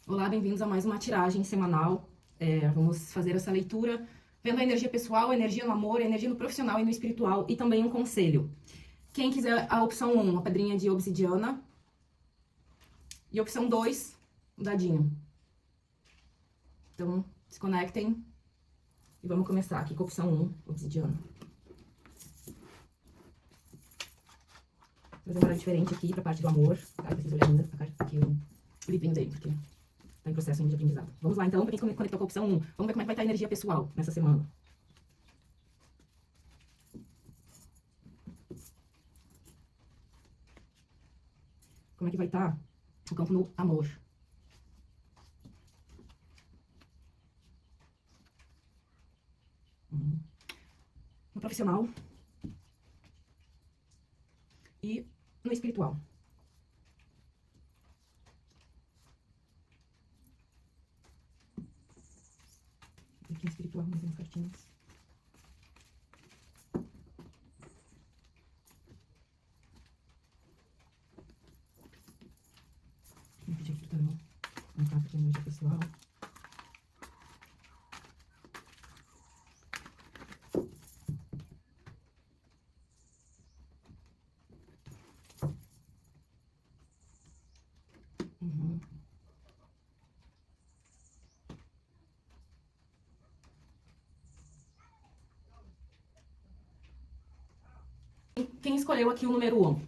Olá, bem-vindos a mais uma tiragem semanal. Vamos fazer essa leitura vendo a energia pessoal, a energia no amor, a energia no profissional e no espiritual e também um conselho. Quem quiser a opção 1, a pedrinha de obsidiana, e a opção 2, o dadinho. Então, se conectem e vamos começar aqui com a opção 1, obsidiana. Vou fazer uma hora diferente aqui pra parte do amor, tá? Eu preciso olhar ainda aqui o livrinho dele, porque tá em processo ainda de aprendizado. Vamos lá, então, pra quem conectou com a opção 1. Vamos ver como é que vai estar a energia pessoal nessa semana. Como é que vai estar o campo no amor. No profissional. E no espiritual. Aqui no espiritual, mais umas cartinhas. Vou pedir aqui pro tarô. Uma carta de energia pessoal. Quem escolheu aqui o número 1?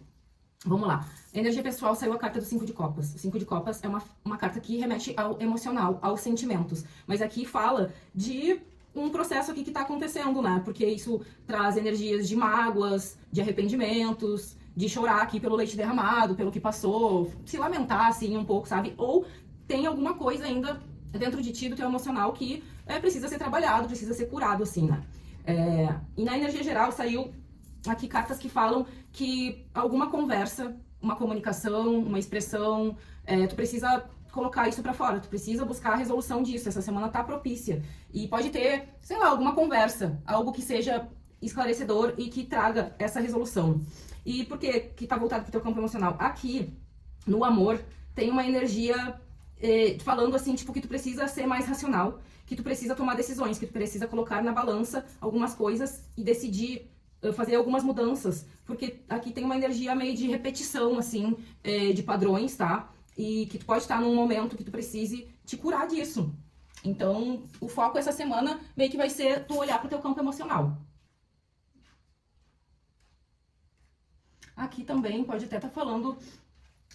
Vamos lá. Energia pessoal, saiu a carta do 5 de copas. O 5 de copas é uma carta que remete ao emocional, aos sentimentos. Mas aqui fala de um processo aqui que tá acontecendo, né? Porque isso traz energias de mágoas, de arrependimentos, de chorar aqui pelo leite derramado, pelo que passou, se lamentar, assim, um pouco, sabe? Ou tem alguma coisa ainda dentro de ti, do teu emocional, que precisa ser trabalhado, precisa ser curado, assim, né? E na energia geral saiu aqui cartas que falam que alguma conversa, uma comunicação, uma expressão, tu precisa colocar isso pra fora, tu precisa buscar a resolução disso. Essa semana tá propícia. E pode ter, sei lá, alguma conversa, algo que seja esclarecedor e que traga essa resolução. E por que tá voltado pro teu campo emocional? Aqui, no amor, tem uma energia falando assim, tipo, que tu precisa ser mais racional, que tu precisa tomar decisões, que tu precisa colocar na balança algumas coisas e decidir fazer algumas mudanças, porque aqui tem uma energia meio de repetição, assim, de padrões, tá? E que tu pode estar num momento que tu precise te curar disso. Então, o foco essa semana meio que vai ser tu olhar pro teu campo emocional. Aqui também pode até estar falando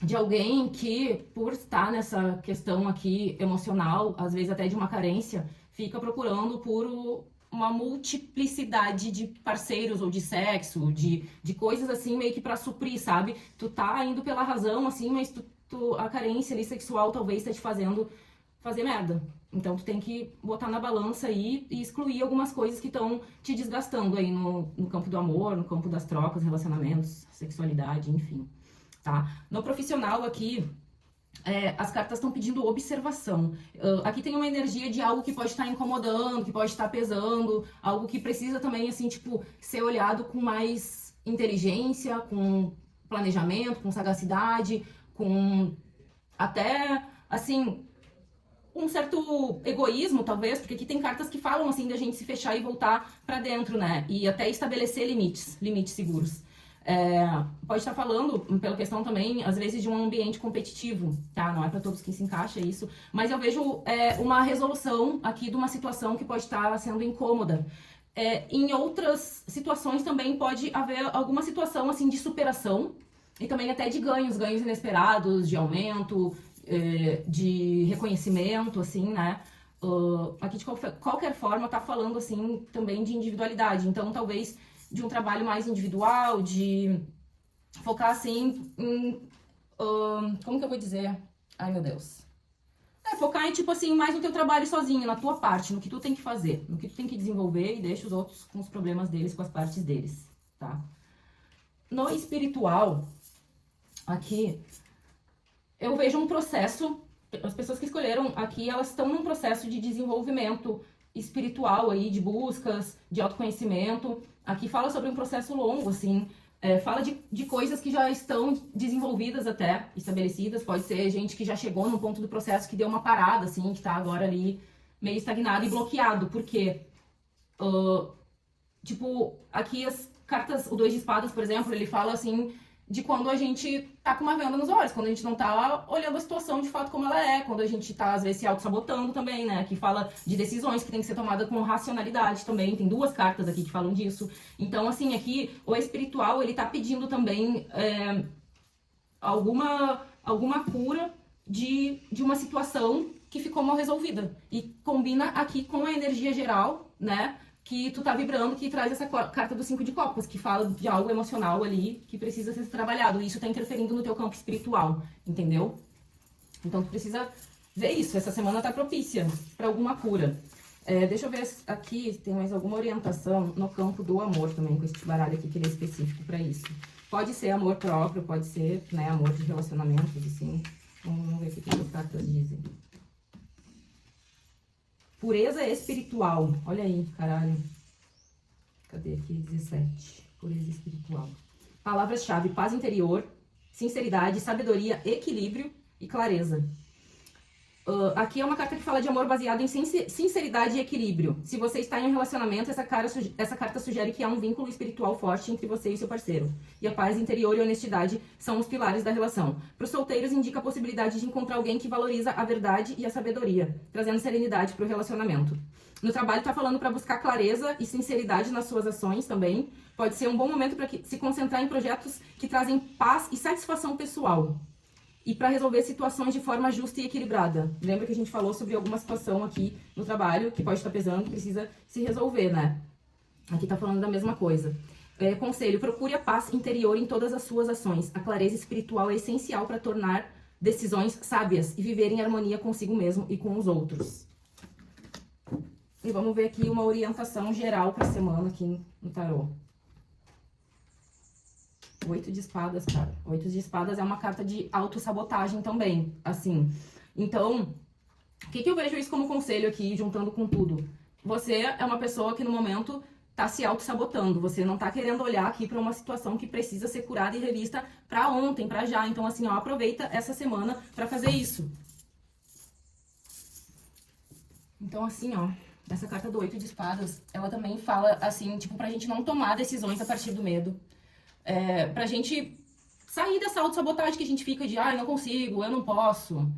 de alguém que, por estar nessa questão aqui emocional, às vezes até de uma carência, fica procurando por uma multiplicidade de parceiros ou de sexo, de coisas assim meio que pra suprir, sabe? Tu tá indo pela razão, assim, mas a carência ali sexual talvez tá te fazendo fazer merda. Então tu tem que botar na balança aí e excluir algumas coisas que estão te desgastando aí no campo do amor, no campo das trocas, relacionamentos, sexualidade, enfim, tá? No profissional aqui, as cartas estão pedindo observação. Aqui tem uma energia de algo que pode estar incomodando, que pode estar pesando, algo que precisa também, assim, tipo, ser olhado com mais inteligência, com planejamento, com sagacidade, com até, assim, um certo egoísmo, talvez, porque aqui tem cartas que falam, assim, da gente se fechar e voltar pra dentro, né? E até estabelecer limites seguros. Pode estar falando, pela questão também, às vezes, de um ambiente competitivo, tá? Não é para todos que se encaixa isso, mas eu vejo uma resolução aqui de uma situação que pode estar sendo incômoda. Em outras situações também pode haver alguma situação, assim, de superação e também até de ganhos inesperados, de aumento, de reconhecimento, assim, né? Aqui, de qualquer forma, tá falando, assim, também de individualidade. Então, talvez de um trabalho mais individual, de focar, assim, em... como que eu vou dizer? Ai, meu Deus. Focar em, tipo assim, mais no teu trabalho sozinho, na tua parte, no que tu tem que fazer, no que tu tem que desenvolver e deixa os outros com os problemas deles, com as partes deles, tá? No espiritual, aqui, eu vejo um processo, as pessoas que escolheram aqui, elas estão num processo de desenvolvimento espiritual aí, de buscas, de autoconhecimento. Aqui fala sobre um processo longo, assim, Fala de coisas que já estão desenvolvidas até, estabelecidas. Pode ser gente que já chegou num ponto do processo que deu uma parada, assim, que tá agora ali meio estagnado e bloqueado. Por quê? Tipo, aqui as cartas, o Dois de Espadas, por exemplo, ele fala assim de quando a gente tá com uma venda nos olhos, quando a gente não tá olhando a situação de fato como ela é, quando a gente tá, às vezes, se auto-sabotando também, né? Que fala de decisões que tem que ser tomada com racionalidade também. Tem duas cartas aqui que falam disso. Então, assim, aqui o espiritual, ele tá pedindo também alguma cura de uma situação que ficou mal resolvida. E combina aqui com a energia geral, né? Que tu tá vibrando, que traz essa carta do 5 de copas, que fala de algo emocional ali que precisa ser trabalhado. E isso tá interferindo no teu campo espiritual, entendeu? Então tu precisa ver isso. Essa semana tá propícia para alguma cura. Deixa eu ver aqui se tem mais alguma orientação no campo do amor também, com esse baralho aqui que ele é específico para isso. Pode ser amor próprio, pode ser, né, amor de relacionamentos, assim. Vamos ver o que as cartas dizem. Pureza espiritual. Olha aí, caralho. Cadê aqui? 17. Pureza espiritual. Palavras-chave: paz interior, sinceridade, sabedoria, equilíbrio e clareza. Aqui é uma carta que fala de amor baseado em sinceridade e equilíbrio. Se você está em um relacionamento, essa carta sugere que há um vínculo espiritual forte entre você e seu parceiro. E a paz interior e honestidade são os pilares da relação. Para os solteiros, indica a possibilidade de encontrar alguém que valoriza a verdade e a sabedoria, trazendo serenidade para o relacionamento. No trabalho, está falando para buscar clareza e sinceridade nas suas ações também. Pode ser um bom momento para se concentrar em projetos que trazem paz e satisfação pessoal. E para resolver situações de forma justa e equilibrada. Lembra que a gente falou sobre alguma situação aqui no trabalho que pode estar pesando, que precisa se resolver, né? Aqui tá falando da mesma coisa. Conselho: procure a paz interior em todas as suas ações. A clareza espiritual é essencial para tornar decisões sábias e viver em harmonia consigo mesmo e com os outros. E vamos ver aqui uma orientação geral para a semana aqui no tarô. 8 de espadas, cara. 8 de espadas é uma carta de autossabotagem também, assim. Então, o que eu vejo isso como conselho aqui, juntando com tudo? Você é uma pessoa que no momento tá se auto-sabotando. Você não tá querendo olhar aqui para uma situação que precisa ser curada e revista para ontem, para já. Então, assim, ó, aproveita essa semana para fazer isso. Então, assim, ó, essa carta do 8 de espadas, ela também fala, assim, tipo, pra gente não tomar decisões a partir do medo. Pra gente sair dessa autossabotagem que a gente fica de, eu não consigo, eu não posso,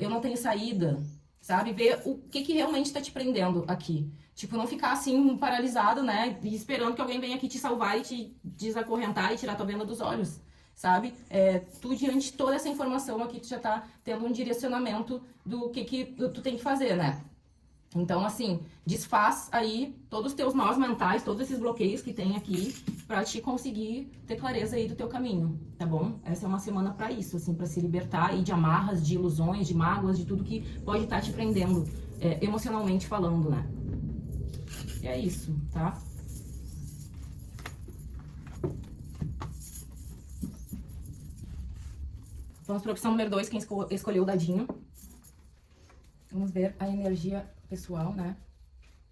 eu não tenho saída, sabe? Ver o que realmente tá te prendendo aqui. Tipo, não ficar assim, paralisado, né? E esperando que alguém venha aqui te salvar e te desacorrentar e tirar tua venda dos olhos, sabe? Tu, diante de toda essa informação aqui, tu já tá tendo um direcionamento do que tu tem que fazer, né? Então, assim, desfaz aí todos os teus nós mentais, todos esses bloqueios que tem aqui, pra te conseguir ter clareza aí do teu caminho, tá bom? Essa é uma semana pra isso, assim, pra se libertar aí de amarras, de ilusões, de mágoas, de tudo que pode estar te prendendo, emocionalmente falando, né? E é isso, tá? Vamos pra opção número 2, quem escolheu o dadinho. Vamos ver a energia pessoal, né?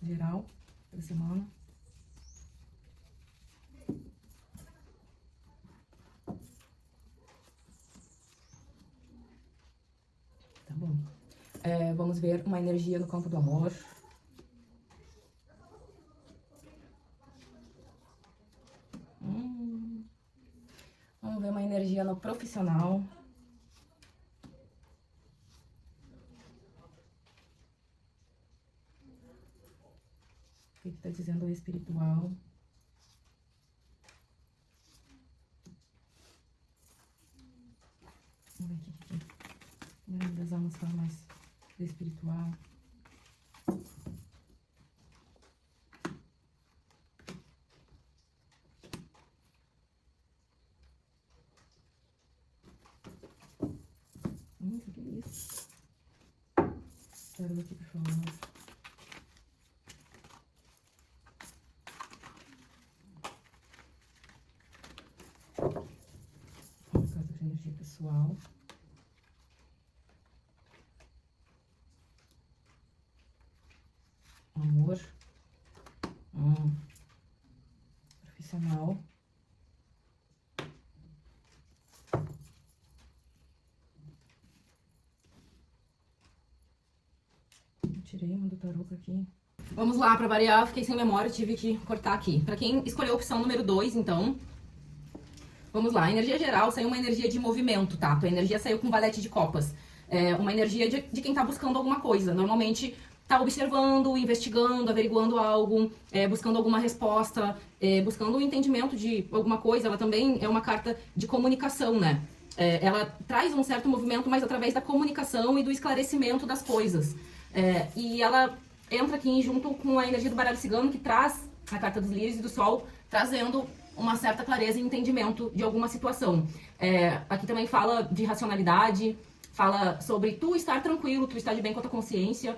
Geral, da semana. Tá bom. Vamos ver uma energia no campo do amor. Vamos ver uma energia no profissional. O que tá dizendo o espiritual? Vamos ver aqui. Uma das almas fala mais do espiritual. O que é isso? Quero aqui, por favor. Vamos ver a energia pessoal. Amor. Profissional. tirei uma do tarô aqui. Vamos lá, pra variar, fiquei sem memória, tive que cortar aqui. Pra quem escolheu a opção número 2, então... Vamos lá, energia geral saiu uma energia de movimento, tá? Tua energia saiu com valete de copas. É uma energia de quem tá buscando alguma coisa. Normalmente tá observando, investigando, averiguando algo, buscando alguma resposta, buscando o entendimento de alguma coisa. Ela também é uma carta de comunicação, né? Ela traz um certo movimento, mas através da comunicação e do esclarecimento das coisas. E ela entra aqui junto com a energia do baralho cigano, que traz a carta dos lírios e do sol, trazendo uma certa clareza e entendimento de alguma situação. Aqui também fala de racionalidade, fala sobre tu estar tranquilo, tu estar de bem com a tua consciência.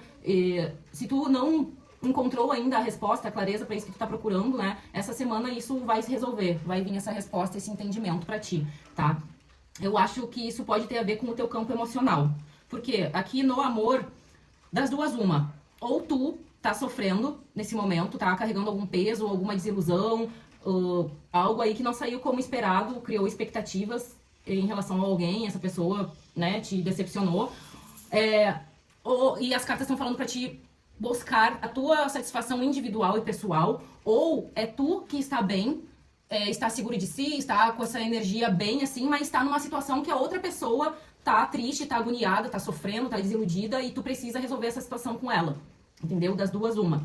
Se tu não encontrou ainda a resposta, a clareza para isso que tu tá procurando, né? Essa semana isso vai se resolver, vai vir essa resposta, esse entendimento para ti, tá? Eu acho que isso pode ter a ver com o teu campo emocional. Porque aqui no amor, das duas uma, ou tu tá sofrendo nesse momento, tá carregando algum peso, alguma desilusão, algo aí que não saiu como esperado, criou expectativas em relação a alguém, essa pessoa, né, te decepcionou. E as cartas estão falando pra ti buscar a tua satisfação individual e pessoal, ou é tu que está bem, está seguro de si, está com essa energia bem assim, mas está numa situação que a outra pessoa tá triste, tá agoniada, tá sofrendo, tá desiludida e tu precisa resolver essa situação com ela. Entendeu? Das duas uma.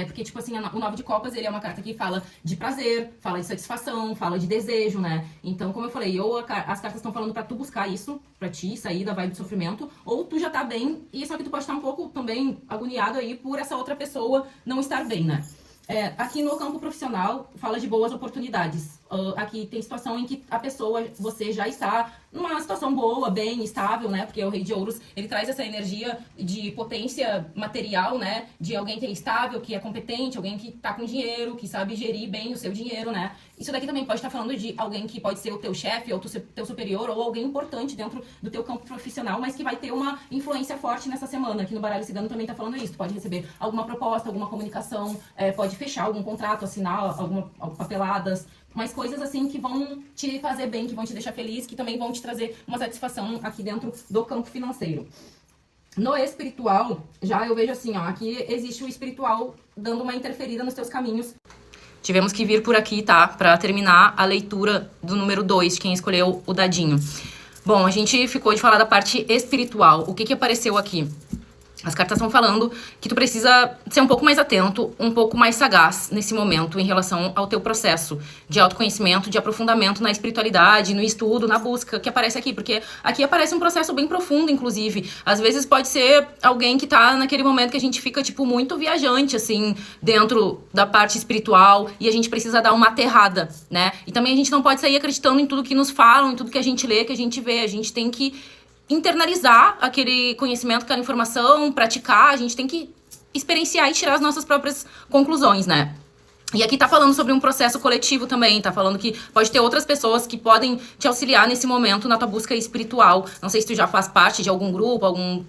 Porque, tipo assim, o 9 de copas, ele é uma carta que fala de prazer, fala de satisfação, fala de desejo, né? Então, como eu falei, ou as cartas estão falando pra tu buscar isso, pra ti sair da vibe do sofrimento, ou tu já tá bem, e só que tu pode estar um pouco também agoniado aí por essa outra pessoa não estar bem, né? Aqui no campo profissional, fala de boas oportunidades. Aqui tem situação em que a pessoa, você já está numa situação boa, bem, estável, né? Porque o Rei de Ouros, ele traz essa energia de potência material, né? De alguém que é estável, que é competente, alguém que tá com dinheiro, que sabe gerir bem o seu dinheiro, né? Isso daqui também pode estar falando de alguém que pode ser o teu chefe, ou teu superior, ou alguém importante dentro do teu campo profissional, mas que vai ter uma influência forte nessa semana. Aqui no baralho cigano também tá falando isso. Tu pode receber alguma proposta, alguma comunicação, pode fechar algum contrato, assinar alguma papeladas, mas coisas assim que vão te fazer bem, que vão te deixar feliz, que também vão te trazer uma satisfação aqui dentro do campo financeiro. No espiritual, já eu vejo assim, ó, aqui existe o espiritual dando uma interferida nos teus caminhos. Tivemos que vir por aqui, tá? Pra terminar a leitura do número 2, quem escolheu o dadinho. Bom, a gente ficou de falar da parte espiritual. O que apareceu aqui? As cartas estão falando que tu precisa ser um pouco mais atento, um pouco mais sagaz nesse momento em relação ao teu processo de autoconhecimento, de aprofundamento na espiritualidade, no estudo, na busca que aparece aqui. Porque aqui aparece um processo bem profundo, inclusive. Às vezes pode ser alguém que tá naquele momento que a gente fica, tipo, muito viajante, assim, dentro da parte espiritual e a gente precisa dar uma aterrada, né? E também a gente não pode sair acreditando em tudo que nos falam, em tudo que a gente lê, que a gente vê. A gente tem que internalizar aquele conhecimento, aquela informação, praticar, a gente tem que experienciar e tirar as nossas próprias conclusões, né? E aqui tá falando sobre um processo coletivo também, tá falando que pode ter outras pessoas que podem te auxiliar nesse momento na tua busca espiritual. Não sei se tu já faz parte de algum grupo, algum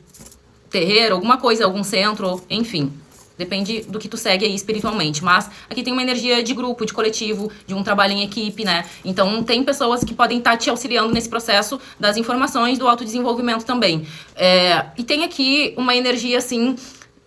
terreiro, alguma coisa, algum centro, enfim. Depende do que tu segue aí espiritualmente. Mas aqui tem uma energia de grupo, de coletivo, de um trabalho em equipe, né? Então tem pessoas que podem estar te auxiliando nesse processo das informações, do autodesenvolvimento também. E tem aqui uma energia, assim,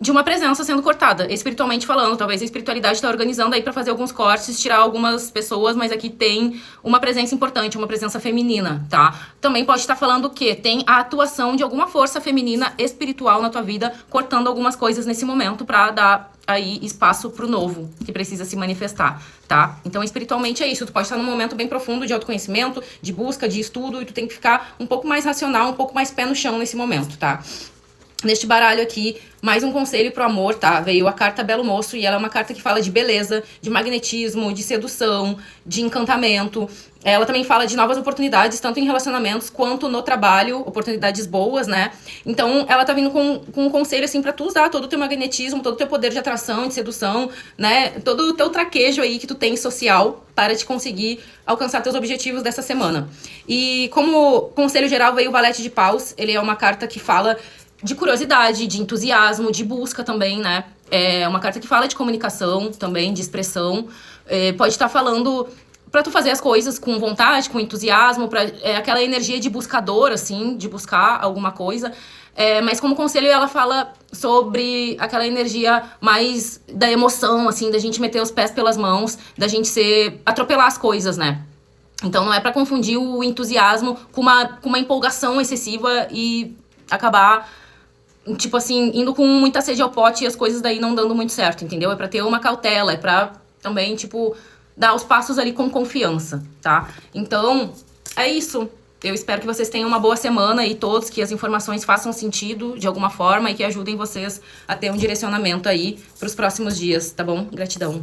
de uma presença sendo cortada, espiritualmente falando. Talvez a espiritualidade está organizando aí para fazer alguns cortes, tirar algumas pessoas, mas aqui tem uma presença importante, uma presença feminina, tá? Também pode estar falando que tem a atuação de alguma força feminina espiritual na tua vida, cortando algumas coisas nesse momento para dar aí espaço pro novo, que precisa se manifestar, tá? Então, espiritualmente é isso. Tu pode estar num momento bem profundo de autoconhecimento, de busca, de estudo, e tu tem que ficar um pouco mais racional, um pouco mais pé no chão nesse momento, tá? Neste baralho aqui, mais um conselho pro amor, tá? Veio a carta Belo Moço e ela é uma carta que fala de beleza, de magnetismo, de sedução, de encantamento. Ela também fala de novas oportunidades, tanto em relacionamentos quanto no trabalho, oportunidades boas, né? Então, ela tá vindo com um conselho, assim, pra tu usar todo o teu magnetismo, todo o teu poder de atração, de sedução, né? Todo o teu traquejo aí que tu tem social para te conseguir alcançar teus objetivos dessa semana. E como conselho geral veio o Valete de Paus, ele é uma carta que fala de curiosidade, de entusiasmo, de busca também, né? É uma carta que fala de comunicação também, de expressão. Pode estar falando pra tu fazer as coisas com vontade, com entusiasmo, aquela energia de buscador, assim, de buscar alguma coisa. Mas como conselho ela fala sobre aquela energia mais da emoção, assim, da gente meter os pés pelas mãos, da gente atropelar as coisas, né? Então não é pra confundir o entusiasmo com uma empolgação excessiva e acabar, tipo assim, indo com muita sede ao pote e as coisas daí não dando muito certo, entendeu? É pra ter uma cautela, é pra também, tipo, dar os passos ali com confiança, tá? Então, é isso. Eu espero que vocês tenham uma boa semana e todos, que as informações façam sentido de alguma forma e que ajudem vocês a ter um direcionamento aí pros próximos dias, tá bom? Gratidão.